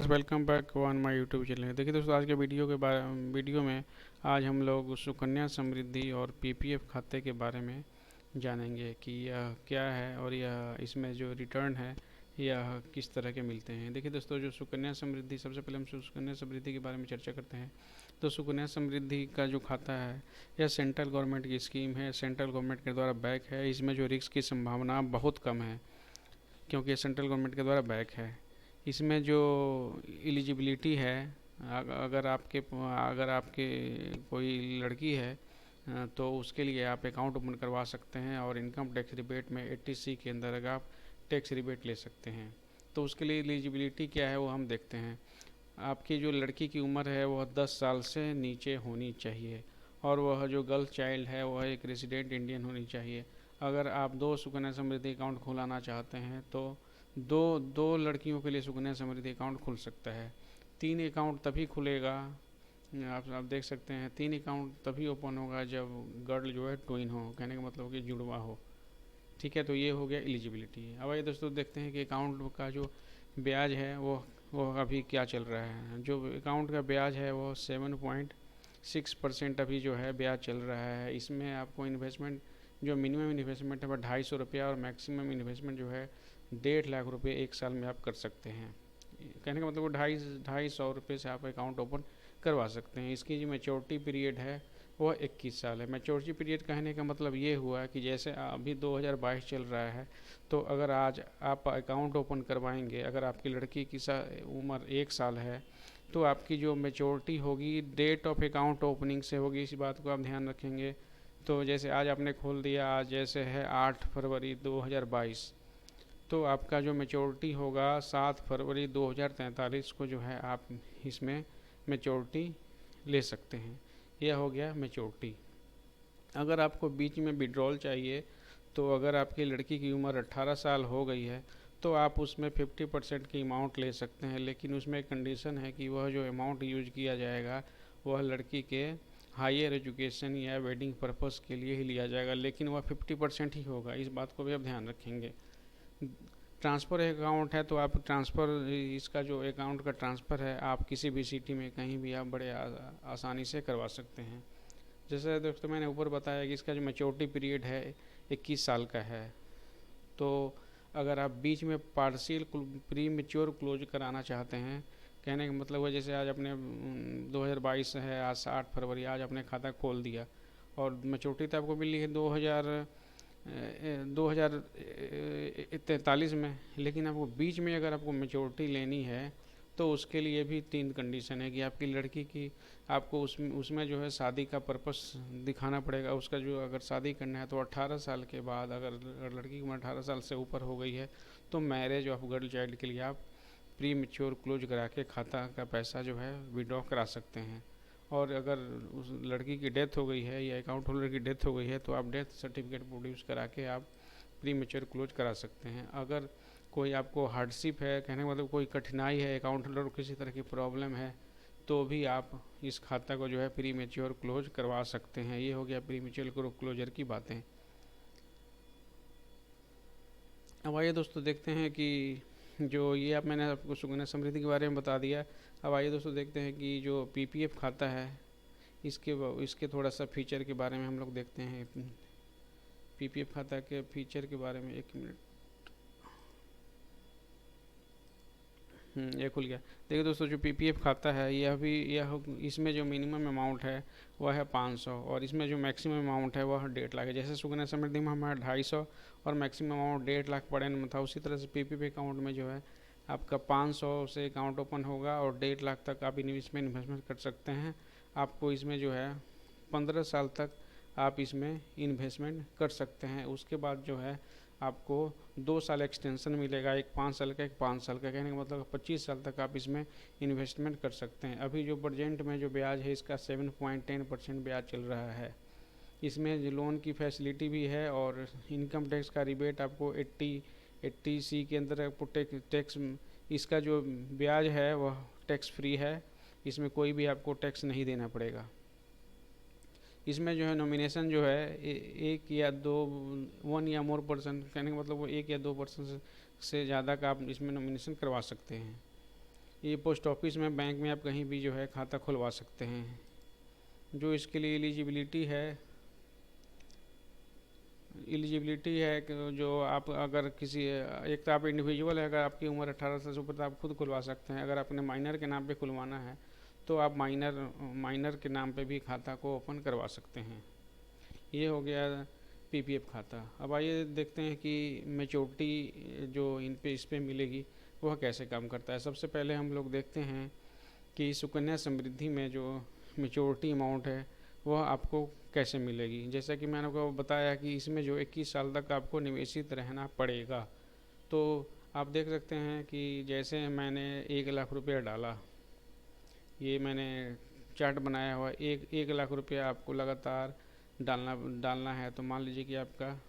Welcome back on my YouTube channel. देखिए दोस्तों, आज के वीडियो में आज हम लोग सुकन्या समृद्धि और पीपीएफ खाते के बारे में जानेंगे कि यह क्या है और यह इसमें जो रिटर्न है यह किस तरह के मिलते हैं। देखिए दोस्तों, जो सुकन्या समृद्धि, सबसे पहले हम सुकन्या समृद्धि के बारे में चर्चा करते हैं। तो सुकन्या समृद्धि का जो खाता है यह सेंट्रल गवर्नमेंट की स्कीम है, सेंट्रल गवर्नमेंट के द्वारा बैक है। इसमें जो रिस्क की संभावना बहुत कम है क्योंकि ये सेंट्रल गवर्नमेंट के द्वारा बैक है। इसमें जो एलिजिबिलिटी है, अगर आपके कोई लड़की है तो उसके लिए आप अकाउंट ओपन करवा सकते हैं और इनकम टैक्स रिबेट में 80C के अंदर अगर आप टैक्स रिबेट ले सकते हैं। तो उसके लिए एलिजिबिलिटी क्या है वो हम देखते हैं। आपकी जो लड़की की उम्र है वह 10 साल से नीचे होनी चाहिए और वह जो गर्ल चाइल्ड है वह एक रेजिडेंट इंडियन होनी चाहिए। अगर आप दो सुकन्या समृद्धि अकाउंट खुलाना चाहते हैं तो दो दो लड़कियों के लिए सुकन्या समृद्धि अकाउंट खुल सकता है। 3 अकाउंट तभी खुलेगा, आप देख सकते हैं, 3 अकाउंट तभी ओपन होगा जब गर्ल जो है ट्विन हो, कहने का मतलब कि जुड़वा हो। ठीक है, तो ये हो गया एलिजिबिलिटी। अब आइए दोस्तों देखते हैं कि अकाउंट का जो ब्याज है वो अभी क्या चल रहा है। जो अकाउंट का ब्याज है वो 7.6% अभी जो है ब्याज चल रहा है। इसमें आपको इन्वेस्टमेंट, जो मिनिमम इन्वेस्टमेंट है वह 250 रुपया और मैक्सिमम इन्वेस्टमेंट जो है 1.5 लाख रुपये एक साल में आप कर सकते हैं। कहने का मतलब वो 250 रुपये से आप अकाउंट ओपन करवा सकते हैं। इसकी जो मैच्योरिटी पीरियड है वह 21 साल है। मैच्योरिटी पीरियड कहने का मतलब ये हुआ कि जैसे अभी 2022 चल रहा है, तो अगर आज आप अकाउंट ओपन करवाएंगे, अगर आपकी लड़की की उम्र 1 साल है तो आपकी जो मैच्योरिटी होगी डेट ऑफ अकाउंट ओपनिंग से होगी। इस बात को आप ध्यान रखेंगे। तो जैसे आज आपने खोल दिया, आज जैसे है 8 फरवरी 2022, तो आपका जो मैच्योरिटी होगा 7 फरवरी 2043 को जो है आप इसमें मैच्योरिटी ले सकते हैं। यह हो गया मैच्योरिटी। अगर आपको बीच में विड्रॉल चाहिए, तो अगर आपकी लड़की की उम्र 18 साल हो गई है तो आप उसमें 50% की अमाउंट ले सकते हैं, लेकिन उसमें एक कंडीशन है कि वह जो अमाउंट यूज किया जाएगा वह लड़की के हायर एजुकेशन या वेडिंग पर्पस के लिए ही लिया जाएगा, लेकिन वह 50% ही होगा। इस बात को भी आप ध्यान रखेंगे। ट्रांसफ़र अकाउंट है तो आप ट्रांसफ़र, इसका जो अकाउंट का ट्रांसफ़र है आप किसी भी सिटी में कहीं भी आप बड़े आसानी से करवा सकते हैं। जैसे दोस्तों मैंने ऊपर बताया कि इसका जो मैच्योरिटी पीरियड है 21 साल का है। तो अगर आप बीच में पार्शियल प्री मेच्योर क्लोज कराना चाहते हैं, कहने का मतलब है जैसे आज अपने 2022 है, आज 8 फरवरी, आज आपने खाता खोल दिया और मैच्योरिटी तो आपको मिली है 2043 में, लेकिन आपको बीच में अगर आपको मैच्योरिटी लेनी है तो उसके लिए भी 3 कंडीशन है कि आपकी लड़की की, आपको उसमें जो है शादी का पर्पस दिखाना पड़ेगा। उसका जो अगर शादी करना है तो 18 साल के बाद, अगर लड़की की उम्र 18 साल से ऊपर हो गई है तो मैरिज ऑफ गर्ल चाइल्ड के लिए आप प्री मेच्योर क्लोज करा के खाता का पैसा जो है विड्रॉ करा सकते हैं। और अगर उस लड़की की डेथ हो गई है या अकाउंट होल्डर की डेथ हो गई है तो आप डेथ सर्टिफिकेट प्रोड्यूस करा के आप प्री मेच्योर क्लोज करा सकते हैं। अगर कोई आपको हार्डशिप है, कहने का मतलब कोई कठिनाई है, अकाउंट होल्डर को किसी तरह की प्रॉब्लम है, तो भी आप इस खाता को जो है प्री मेच्योर क्लोज करवा सकते हैं। ये हो गया प्री मेच्योर क्लोजर की बातें। अब आइए दोस्तों देखते हैं कि जो ये आप, मैंने आपको सुकन्या समृद्धि के बारे में बता दिया। अब आइए दोस्तों देखते हैं कि जो पीपीएफ खाता है इसके इसके थोड़ा सा फीचर के बारे में हम लोग देखते हैं। पीपीएफ खाता के फीचर के बारे में, 1 मिनट, ये खुल गया। देखिए दोस्तों, जो पीपीएफ खाता है यह इसमें जो मिनिमम अमाउंट है वह है 500 और इसमें जो मैक्सिमम अमाउंट है वह 1.5 लाख है। जैसे सुकन्या समृद्धि में हमारा 250 और maximum amount 1.5 lakh per annum था, उसी तरह से पीपीएफ अकाउंट में जो है आपका 500 से अकाउंट ओपन होगा और 1.5 लाख तक आप इन्वेस्टमेंट कर सकते हैं। आपको इसमें जो है 15 साल तक आप इसमें इन्वेस्टमेंट कर सकते हैं। उसके बाद जो है आपको 2 साल एक्सटेंशन मिलेगा, एक 5 साल का, एक 5 साल का, कहने का मतलब 25 साल तक आप इसमें इन्वेस्टमेंट कर सकते हैं। अभी जो प्रेजेंट में जो ब्याज है इसका 7.10% ब्याज चल रहा है। इसमें जो लोन की फैसिलिटी भी है और इनकम टैक्स का रिबेट आपको 80C के अंदर आपको टैक्स, इसका जो ब्याज है वह टैक्स फ्री है। इसमें कोई भी आपको टैक्स नहीं देना पड़ेगा। इसमें जो है नॉमिनेशन जो है एक या दो, 1 या मोर पर्सन, कहने का मतलब वो 1 या 2 पर्सन से ज़्यादा का आप इसमें नॉमिनेशन करवा सकते हैं। ये पोस्ट ऑफिस में, बैंक में आप कहीं भी जो है खाता खुलवा सकते हैं। जो इसके लिए एलिजिबिलिटी है कि जो आप अगर किसी, एक तो आप इंडिविजुअल है, अगर आपकी उम्र 18 साल से ऊपर तो आप खुद खुलवा सकते हैं। अगर अपने माइनर के नाम पे खुलवाना है तो आप माइनर के नाम पे भी खाता को ओपन करवा सकते हैं। ये हो गया पीपीएफ खाता। अब आइए देखते हैं कि मेचोरिटी जो इस पे मिलेगी वह कैसे काम करता है। सबसे पहले हम लोग देखते हैं कि सुकन्या समृद्धि में जो मेचोरिटी अमाउंट है वह आपको कैसे मिलेगी। जैसा कि मैंने आपको बताया कि इसमें जो 21 साल तक आपको निवेशित रहना पड़ेगा। तो आप देख सकते हैं कि जैसे मैंने 1 लाख रुपया डाला, ये मैंने चार्ट बनाया हुआ, 1 लाख रुपया आपको लगातार डालना है। तो मान लीजिए कि आपका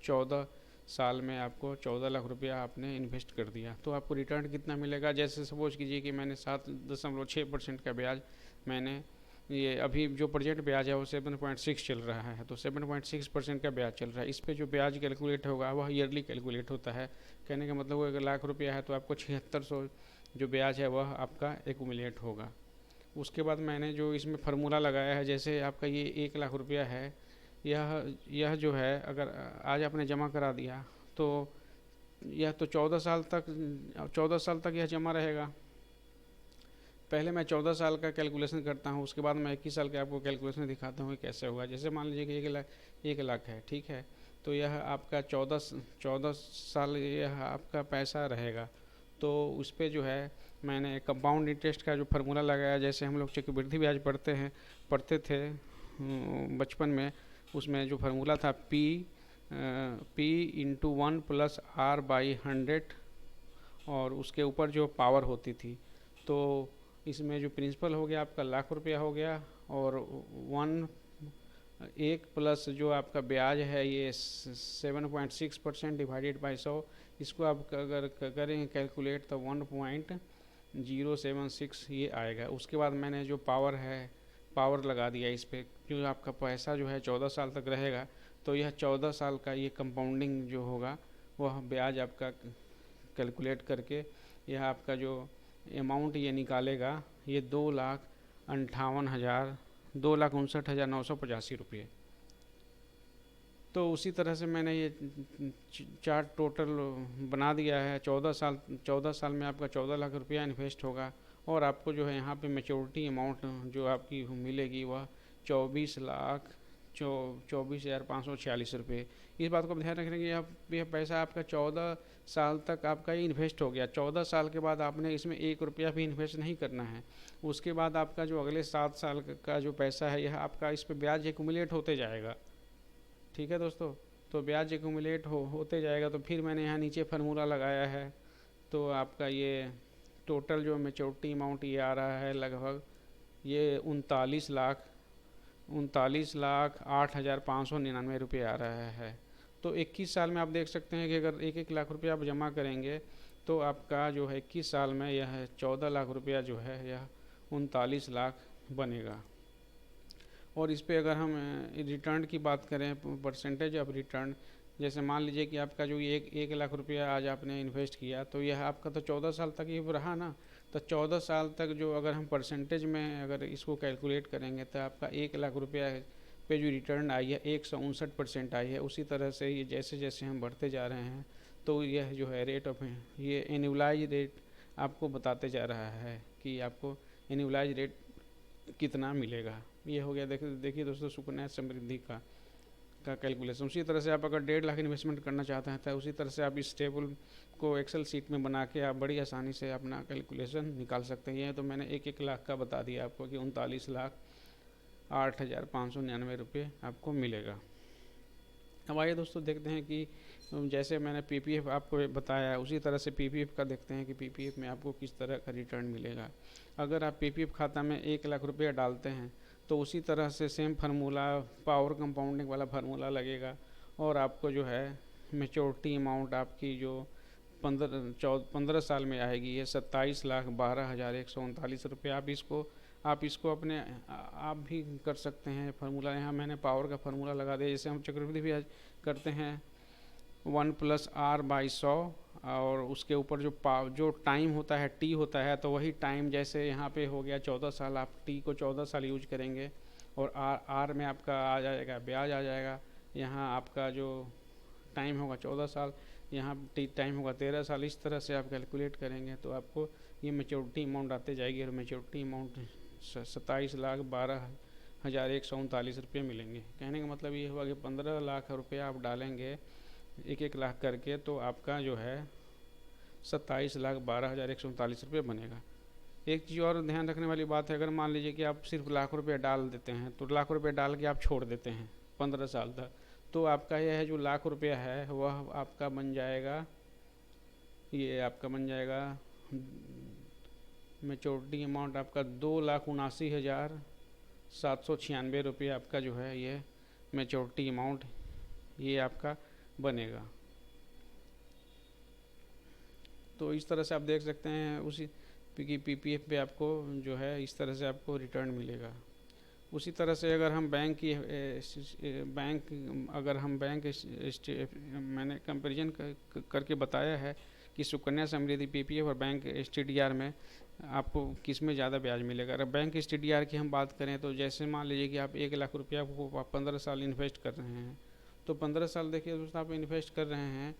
14 साल में आपको 14 लाख रुपया आपने इन्वेस्ट कर दिया, तो आपको रिटर्न कितना मिलेगा। जैसे सपोज कीजिए कि मैंने 7.6% का ब्याज, मैंने ये अभी जो प्रोजेक्ट ब्याज है वो 7.6 चल रहा है, तो 7.6% का ब्याज चल रहा है। इस पर जो ब्याज कैलकुलेट होगा वह ईयरली कैलकुलेट होता है। कहने का मतलब वो 1 लाख रुपया है तो आपको 7600 जो ब्याज है वह आपका एक्यूमुलेट होगा। उसके बाद मैंने जो इसमें फार्मूला लगाया है, जैसे आपका ये 1 लाख रुपया है, यह जो है अगर आज आपने जमा करा दिया तो यह तो 14 साल तक यह जमा रहेगा। पहले मैं 14 साल का कैलकुलेशन करता हूँ, उसके बाद मैं 21 साल का आपको कैलकुलेशन दिखाता हूँ कैसे होगा। जैसे मान लीजिए कि 1 लाख है, ठीक है, तो यह आपका 14 साल यह आपका पैसा रहेगा। तो उस पर जो है मैंने कंपाउंड इंटरेस्ट का जो फार्मूला लगाया, जैसे हम लोग चक्रवृद्धि ब्याज पढ़ते थे बचपन में, उसमें जो फार्मूला था P इंटू 1+R/100, और उसके ऊपर जो पावर होती थी। तो इसमें जो प्रिंसिपल हो गया आपका ₹1,00,000 हो गया, और 1 प्लस जो आपका ब्याज है ये 7.6% डिवाइडेड बाई 100, इसको आप अगर करें कैलकुलेट तो 1.076 ये आएगा। उसके बाद मैंने जो पावर लगा दिया इस पर, जो आपका पैसा जो है 14 साल तक रहेगा, तो यह 14 साल का ये कंपाउंडिंग जो होगा वह ब्याज आपका कैलकुलेट करके यह आपका जो अमाउंट ये निकालेगा, ये 2,59,985 रुपये। तो उसी तरह से मैंने ये चार्ट टोटल बना दिया है। 14 साल में आपका 14 लाख रुपया इन्वेस्ट होगा, और आपको जो है यहाँ पे मैच्योरिटी अमाउंट जो आपकी मिलेगी वह 24,24,546 रुपये। इस बात को आप ध्यान रखेंगे, यह पैसा आपका 14 साल तक आपका ये इन्वेस्ट हो गया। 14 साल के बाद आपने इसमें 1 रुपया भी इन्वेस्ट नहीं करना है। उसके बाद आपका जो अगले 7 साल का जो पैसा है यह आपका इस पर ब्याज एक्यूमुलेट होते जाएगा। ठीक है दोस्तों, तो ब्याज एक्यूमुलेट होते जाएगा। तो फिर मैंने यहाँ नीचे फार्मूला लगाया है, तो आपका ये टोटल जो मैच्योरिटी अमाउंट ये आ रहा है लगभग ये 39,08,599 रुपये आ रहा है। तो 21 साल में आप देख सकते हैं कि अगर 1 लाख रुपया आप जमा करेंगे तो आपका जो है 21 साल में यह 14 लाख रुपया जो है यह 39 लाख बनेगा। और इस पे अगर हम रिटर्न की बात करें, परसेंटेज ऑफ रिटर्न, जैसे मान लीजिए कि आपका जो एक लाख रुपया आज आपने इन्वेस्ट किया, तो यह आपका तो 14 साल तक ये रहा ना। तो 14 साल तक जो अगर हम परसेंटेज में अगर इसको कैलकुलेट करेंगे तो आपका 1 लाख रुपया पे जो रिटर्न आई है 159% आई है। उसी तरह से ये जैसे जैसे हम बढ़ते जा रहे हैं तो यह जो है रेट ऑफ ये एनुअलाइज रेट आपको बताते जा रहा है कि आपको एनुअलाइज रेट कितना मिलेगा। ये हो गया देखिए दोस्तों सुकन्या समृद्धि का कैलकुलेशन। उसी तरह से आप अगर 1.5 लाख इन्वेस्टमेंट करना चाहते हैं तो उसी तरह से आप इस टेबल को एक्सेल शीट में बना के आप बड़ी आसानी से अपना कैलकुलेशन निकाल सकते हैं। तो मैंने 1 लाख का बता दिया आपको कि 39,08,599 रुपये आपको मिलेगा। अब आइए दोस्तों देखते हैं कि जैसे मैंने पीपीएफ आपको बताया उसी तरह से पीपीएफ का देखते हैं कि पीपीएफ में आपको किस तरह का रिटर्न मिलेगा। अगर आप पीपीएफ खाता में 1 लाख रुपया डालते हैं तो उसी तरह से सेम फार्मूला, पावर कंपाउंडिंग वाला फार्मूला लगेगा, और आपको जो है मैच्योरिटी अमाउंट आपकी जो 15 साल में आएगी ये 27,12,139 रुपये। आप इसको अपने आप भी कर सकते हैं फार्मूला। यहाँ मैंने पावर का फार्मूला लगा दिया। जैसे हम चक्रवृद्धि ब्याज करते हैं 1+R/100, और उसके ऊपर जो टाइम होता है टी होता है, तो वही टाइम जैसे यहाँ पे हो गया 14 साल, आप टी को 14 साल यूज करेंगे और आर में आपका आ जाएगा ब्याज आ जाएगा। यहाँ आपका जो टाइम होगा 14 साल, यहाँ टी टाइम होगा 13 साल। इस तरह से आप कैलकुलेट करेंगे तो आपको ये मेच्योरिटी अमाउंट आते जाएगी और मेच्योरिटी अमाउंट 27,12,139 रुपये मिलेंगे। कहने का मतलब ये हुआ कि 15 लाख रुपया आप डालेंगे 1-1 लाख करके, तो आपका जो है 27,12,139 रुपये बनेगा। एक चीज़ और ध्यान रखने वाली बात है, अगर मान लीजिए कि आप सिर्फ लाख रुपये डाल देते हैं, तो लाख रुपये डाल के आप छोड़ देते हैं 15 साल तक, तो आपका यह है जो लाख रुपया है वह आपका बन जाएगा, ये आपका बन जाएगा मेच्योरिटी अमाउंट आपका 2,79,796 रुपये आपका जो है ये मेच्योरिटी अमाउंट ये आपका बनेगा। तो इस तरह से आप देख सकते हैं उसी कि पीपीएफ पे आपको जो है इस तरह से आपको रिटर्न मिलेगा। उसी तरह से अगर हम मैंने कंपैरिजन करके बताया है कि सुकन्या समृद्धि पीपीएफ और बैंक एसटीडीआर में आपको किस में ज़्यादा ब्याज मिलेगा। अगर बैंक एसटीडीआर की हम बात करें तो जैसे मान लीजिए कि आप 1 लाख रुपया को आप 15 साल इन्वेस्ट कर रहे हैं, तो 15 साल देखिए दोस्तों आप इन्वेस्ट कर रहे हैं,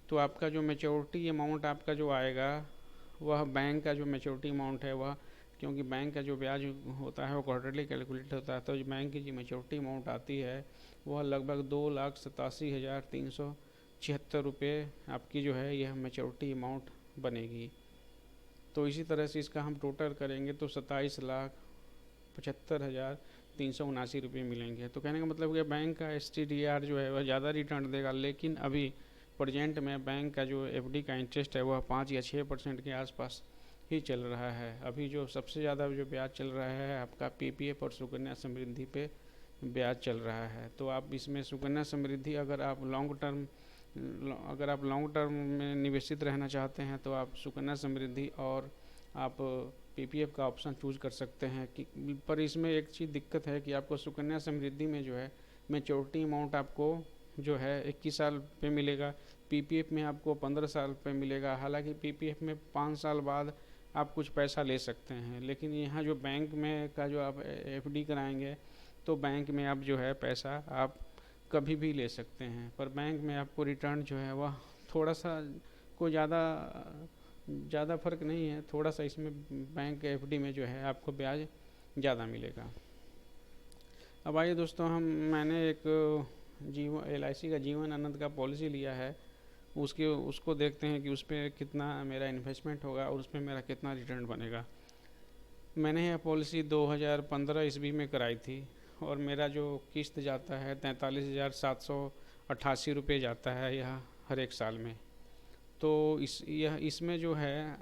तो आपका जो मेच्योरिटी अमाउंट आपका जो आएगा वह बैंक का जो मेच्योरिटी अमाउंट है वह, क्योंकि बैंक का जो ब्याज होता है वो क्वार्टरली कैलकुलेट होता है, तो जो बैंक की जो मेच्योरिटी अमाउंट आती है वह लगभग 2,87,376 रुपये आपकी जो है यह मेच्योरिटी अमाउंट बनेगी। तो इसी तरह से इसका हम टोटल करेंगे तो 27,75,379 रुपये मिलेंगे। तो कहने का मतलब कि बैंक का एसटीडीआर जो है वह ज़्यादा रिटर्न देगा, लेकिन अभी प्रेजेंट में बैंक का जो एफडी का इंटरेस्ट है वह 5 या 6% के आसपास ही चल रहा है। अभी जो सबसे ज़्यादा जो ब्याज चल रहा है आपका पीपीएफ और सुकन्या समृद्धि पे ब्याज चल रहा है। तो आप इसमें सुकन्या समृद्धि अगर आप लॉन्ग टर्म में निवेशित रहना चाहते हैं तो आप सुकन्या समृद्धि और आप पीपीएफ का ऑप्शन चूज कर सकते हैं कि, पर इसमें एक चीज़ दिक्कत है कि आपको सुकन्या समृद्धि में जो है मेच्योरिटी अमाउंट आपको जो है 21 साल पे मिलेगा, पीपीएफ में आपको 15 साल पे मिलेगा। हालांकि पीपीएफ में 5 साल बाद आप कुछ पैसा ले सकते हैं, लेकिन यहाँ जो बैंक में का जो आप एफडी कराएंगे तो बैंक में आप जो है पैसा आप कभी भी ले सकते हैं, पर बैंक में आपको रिटर्न जो है वह थोड़ा सा कोई ज़्यादा फर्क नहीं है, थोड़ा सा इसमें बैंक एफडी में जो है आपको ब्याज ज़्यादा मिलेगा। अब आइए दोस्तों मैंने एक LIC का जीवन आनंद का पॉलिसी लिया है, उसको देखते हैं कि उस पर कितना मेरा इन्वेस्टमेंट होगा और उस पर मेरा कितना रिटर्न बनेगा। मैंने यह पॉलिसी 2015 ईस्वी में कराई थी और मेरा जो किस्त जाता है 43,788 रुपये जाता है यह हर एक साल में। तो इसमें जो है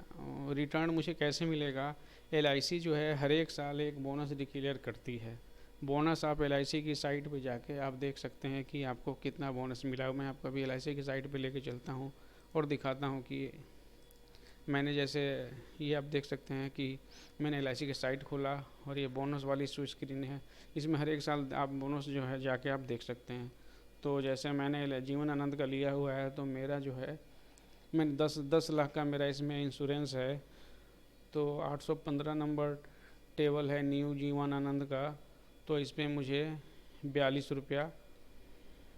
रिटर्न मुझे कैसे मिलेगा, LIC जो है हर एक साल एक बोनस डिक्लेयर करती है। बोनस आप LIC की साइट पे जाके आप देख सकते हैं कि आपको कितना बोनस मिला। मैं आपको अभी LIC की साइट पे लेके चलता हूँ और दिखाता हूँ कि मैंने जैसे ये आप देख सकते हैं कि मैंने LIC की साइट खोला और ये बोनस वाली स्क्रीन है, इसमें हर एक साल आप बोनस जो है जाके आप देख सकते हैं। तो जैसे मैंने जीवन आनंद का लिया हुआ है तो मेरा जो है मैंने 10 लाख का मेरा इसमें इंश्योरेंस है, तो 815 नंबर टेबल है न्यू जीवन आनंद का, तो इस पर मुझे 42 रुपया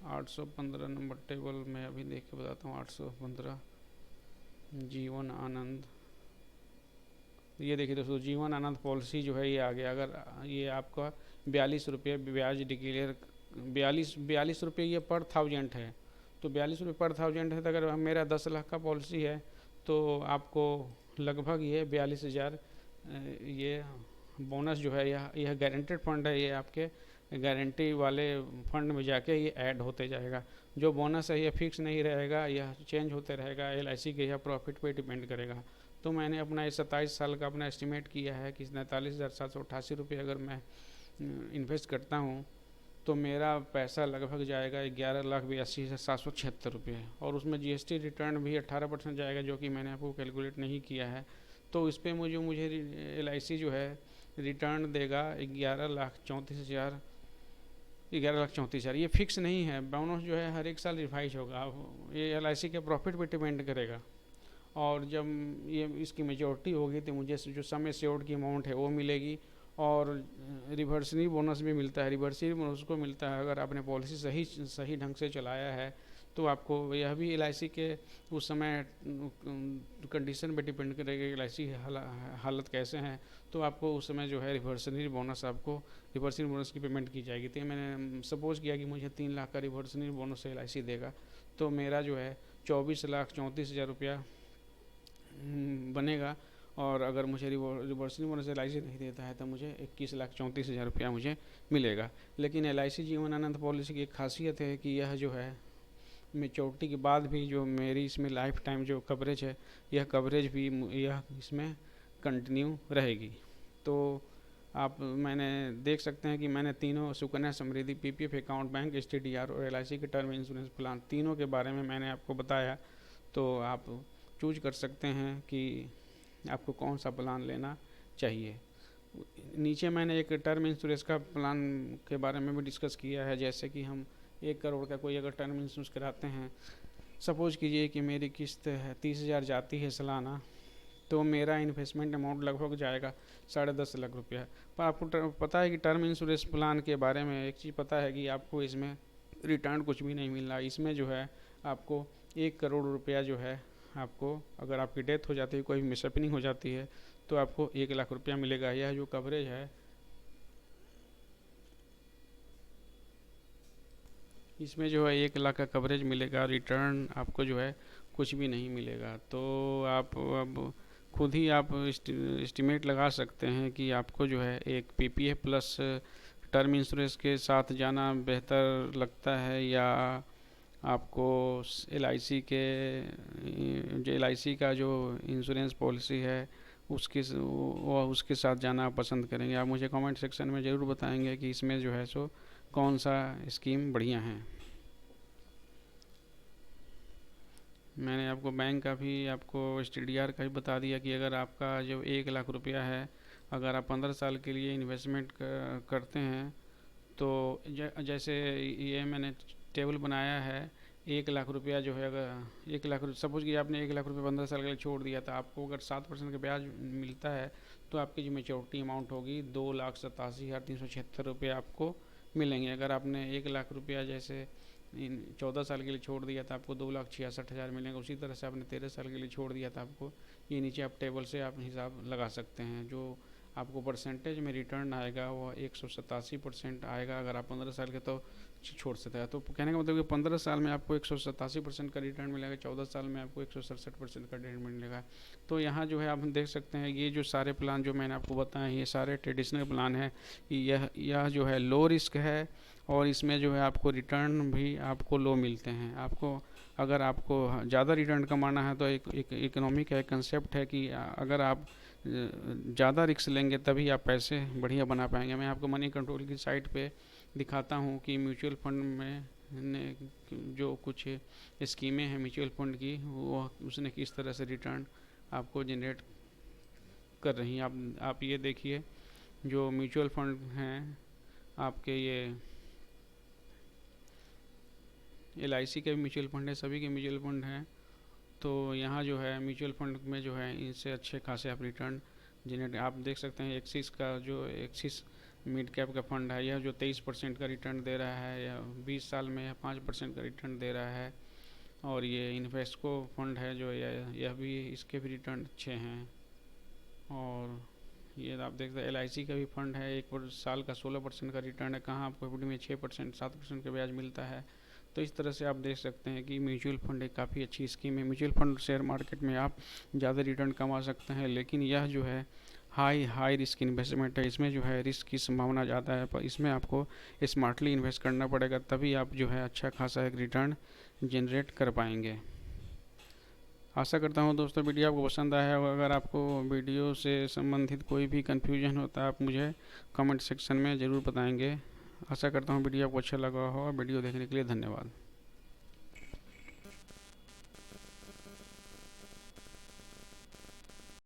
815 नंबर टेबल में अभी देख के बताता हूँ। 815 जीवन आनंद, ये देखिए दोस्तों जीवन आनंद पॉलिसी जो है ये आ गया। अगर ये आपका 42 रुपये ब्याज डिक्लेयर 42 रुपये ये पर 1000 है, तो 42 रुपये पर 1000 है। तो अगर मेरा 10 लाख का पॉलिसी है तो आपको लगभग ये 42,000 ये बोनस जो है यह गारंटेड फंड है, ये आपके गारंटी वाले फंड में जाके ये ऐड होते जाएगा। जो बोनस है ये फिक्स नहीं रहेगा, यह चेंज होते रहेगा, LIC के यह प्रॉफिट पे डिपेंड करेगा। तो मैंने अपना ये 27 साल का अपना एस्टिमेट किया है कि 43,788 रुपये अगर मैं इन्वेस्ट करता हूँ तो मेरा पैसा लगभग जाएगा 11,82,776 रुपये, और उसमें GST रिटर्न भी 18% जाएगा, जो कि मैंने आपको कैलकुलेट नहीं किया है। तो इस पर मुझे LIC जो है रिटर्न देगा 11,34,000। ये फिक्स नहीं है, बोनस जो है हर एक साल रिवाइज होगा, ये LIC के प्रॉफिट पे डिपेंड करेगा। और जब ये इसकी मेजोरिटी होगी तो मुझे जो सम एश्योर्ड की अमाउंट है वो मिलेगी। और रिवर्सरी बोनस भी मिलता है। रिवर्सरी बोनस को मिलता है अगर आपने पॉलिसी सही सही ढंग से चलाया है, तो आपको यह भी एलआईसी के उस समय कंडीशन पे डिपेंड करेगा कि एलआईसी हालत कैसे हैं, तो आपको उस समय जो है रिवर्सरी बोनस आपको रिवर्सरी बोनस की पेमेंट की जाएगी। तो मैंने सपोज किया कि मुझे 3 लाख का रिवर्सरी बोनस एलआईसी देगा, तो मेरा जो है 24,34,000 रुपया बनेगा। और अगर मुझे रिवर्सरी बोनस एलआईसी नहीं देता है तो मुझे 21,34,000 रुपया मुझे मिलेगा। लेकिन एलआईसी जीवन आनंद पॉलिसी की एक खासियत है कि यह जो है मेच्योरिटी के बाद भी जो मेरी इसमें लाइफ टाइम जो कवरेज है, यह कवरेज भी यह इसमें कंटिन्यू रहेगी। तो आप मैंने देख सकते हैं कि मैंने तीनों Sukanya Samriddhi, PPF account, bank एसटीडीआर और एलआईसी के टर्म इंश्योरेंस प्लान तीनों के बारे में मैंने आपको बताया। तो आप चूज कर सकते हैं कि आपको कौन सा प्लान लेना चाहिए। नीचे मैंने एक टर्म इंश्योरेंस का प्लान के बारे में भी डिस्कस किया है। जैसे कि हम 1 करोड़ का कोई अगर टर्म इंश्योरेंस कराते हैं, सपोज कीजिए कि मेरी किस्त है 30,000 जाती है सालाना, तो मेरा इन्वेस्टमेंट अमाउंट लगभग जाएगा 10.5 लाख रुपया। पर आपको पता है कि टर्म इंश्योरेंस प्लान के बारे में एक चीज़ पता है कि आपको इसमें रिटर्न कुछ भी नहीं मिल रहा। इसमें जो है आपको 1 करोड़ रुपया जो है आपको, अगर आपकी डेथ हो जाती है, कोई मिसहैपनिंग हो जाती है, तो आपको 1 लाख रुपया मिलेगा। यह जो कवरेज है, इसमें जो है 1 लाख का कवरेज मिलेगा, रिटर्न आपको जो है कुछ भी नहीं मिलेगा। तो आप अब खुद ही आप एस्टिमेट लगा सकते हैं कि आपको जो है एक पीपीएफ प्लस टर्म इंश्योरेंस के साथ जाना बेहतर लगता है, या आपको एलआईसी के जो एलआईसी का जो इंश्योरेंस पॉलिसी है उसके साथ जाना आप पसंद करेंगे। आप मुझे कमेंट सेक्शन में ज़रूर बताएंगे कि इसमें जो है सो कौन सा स्कीम बढ़िया है। मैंने आपको बैंक का भी, आपको एसटीडीआर का भी बता दिया कि अगर आपका जो 1 लाख रुपया है, अगर आप 15 साल के लिए इन्वेस्टमेंट करते हैं, तो जैसे ये मैंने टेबल बनाया है। 1 लाख रुपया जो है, अगर 1 लाख सपोज कि आपने 1 लाख रुपया 15 साल के लिए छोड़ दिया, तो आपको अगर 7% का ब्याज मिलता है, तो आपकी जो मेच्योरिटी अमाउंट होगी 2,87,376 रुपये आपको मिलेंगे। अगर आपने 1 लाख रुपया जैसे 14 साल के लिए छोड़ दिया था, आपको 2,66,000 मिलेंगे। उसी तरह से आपने 13 साल के लिए छोड़ दिया था, आपको ये नीचे आप टेबल से आप हिसाब लगा सकते हैं। जो आपको परसेंटेज में रिटर्न आएगा वो 187% आएगा अगर आप 15 साल के तो छोड़ सकते हैं। तो कहने का मतलब कि 15 साल में आपको 187% का रिटर्न मिलेगा, 14 साल में आपको 167% का रिटर्न मिलेगा। तो यहाँ जो है आप देख सकते हैं, ये जो सारे प्लान जो मैंने आपको बताए, ये सारे ट्रेडिशनल प्लान है। यह जो है लो रिस्क है, और इसमें जो है आपको रिटर्न भी आपको लो मिलते हैं। आपको अगर आपको ज़्यादा रिटर्न कमाना है, तो एक इकोनॉमी का एक कंसेप्ट है कि अगर आप ज़्यादा रिस्क लेंगे तभी आप पैसे बढ़िया बना पाएंगे। मैं आपको मनी कंट्रोल की साइट पे दिखाता हूँ कि म्यूचुअल फंड में जो कुछ स्कीमें हैं म्यूचुअल फंड की, वो उसने किस तरह से रिटर्न आपको जनरेट कर रही हैं। आप ये देखिए, जो म्यूचुअल फंड हैं आपके, ये एलआईसी के म्यूचुअल फंड है, सभी के म्यूचुअल फंड हैं। तो यहाँ जो है म्यूचुअल फंड में जो है इनसे अच्छे खासे आप रिटर्न जनरेट आप देख सकते हैं। एक्सिस मिड कैप का फंड है, यह जो 23% का रिटर्न दे रहा है, या 20 साल में 5% का रिटर्न दे रहा है। और ये इन्वेस्को फंड है जो यह भी, इसके भी रिटर्न अच्छे हैं। और ये आप देखते हैं एलआईसी का भी फंड है, एक साल का 16% का रिटर्न है। कहाँ आपको एफडी में 6% 7% का ब्याज मिलता है। तो इस तरह से आप देख सकते हैं कि म्यूचुअल फंड एक काफ़ी अच्छी स्कीम है। म्यूचुअल फंड शेयर मार्केट में आप ज़्यादा रिटर्न कमा सकते हैं, लेकिन यह जो है हाई रिस्क इन्वेस्टमेंट है। इसमें जो है रिस्क की संभावना ज़्यादा है, पर इसमें आपको स्मार्टली इन्वेस्ट करना पड़ेगा, तभी आप जो है अच्छा खासा एक रिटर्न जनरेट कर पाएंगे। आशा करता हूँ दोस्तों वीडियो आपको पसंद आया होगा। अगर आपको वीडियो से संबंधित कोई भी कन्फ्यूजन होता है, आप मुझे कमेंट सेक्शन में ज़रूर बताएंगे। आशा करता हूँ वीडियो आपको अच्छा लगा हो। वीडियो देखने के लिए धन्यवाद।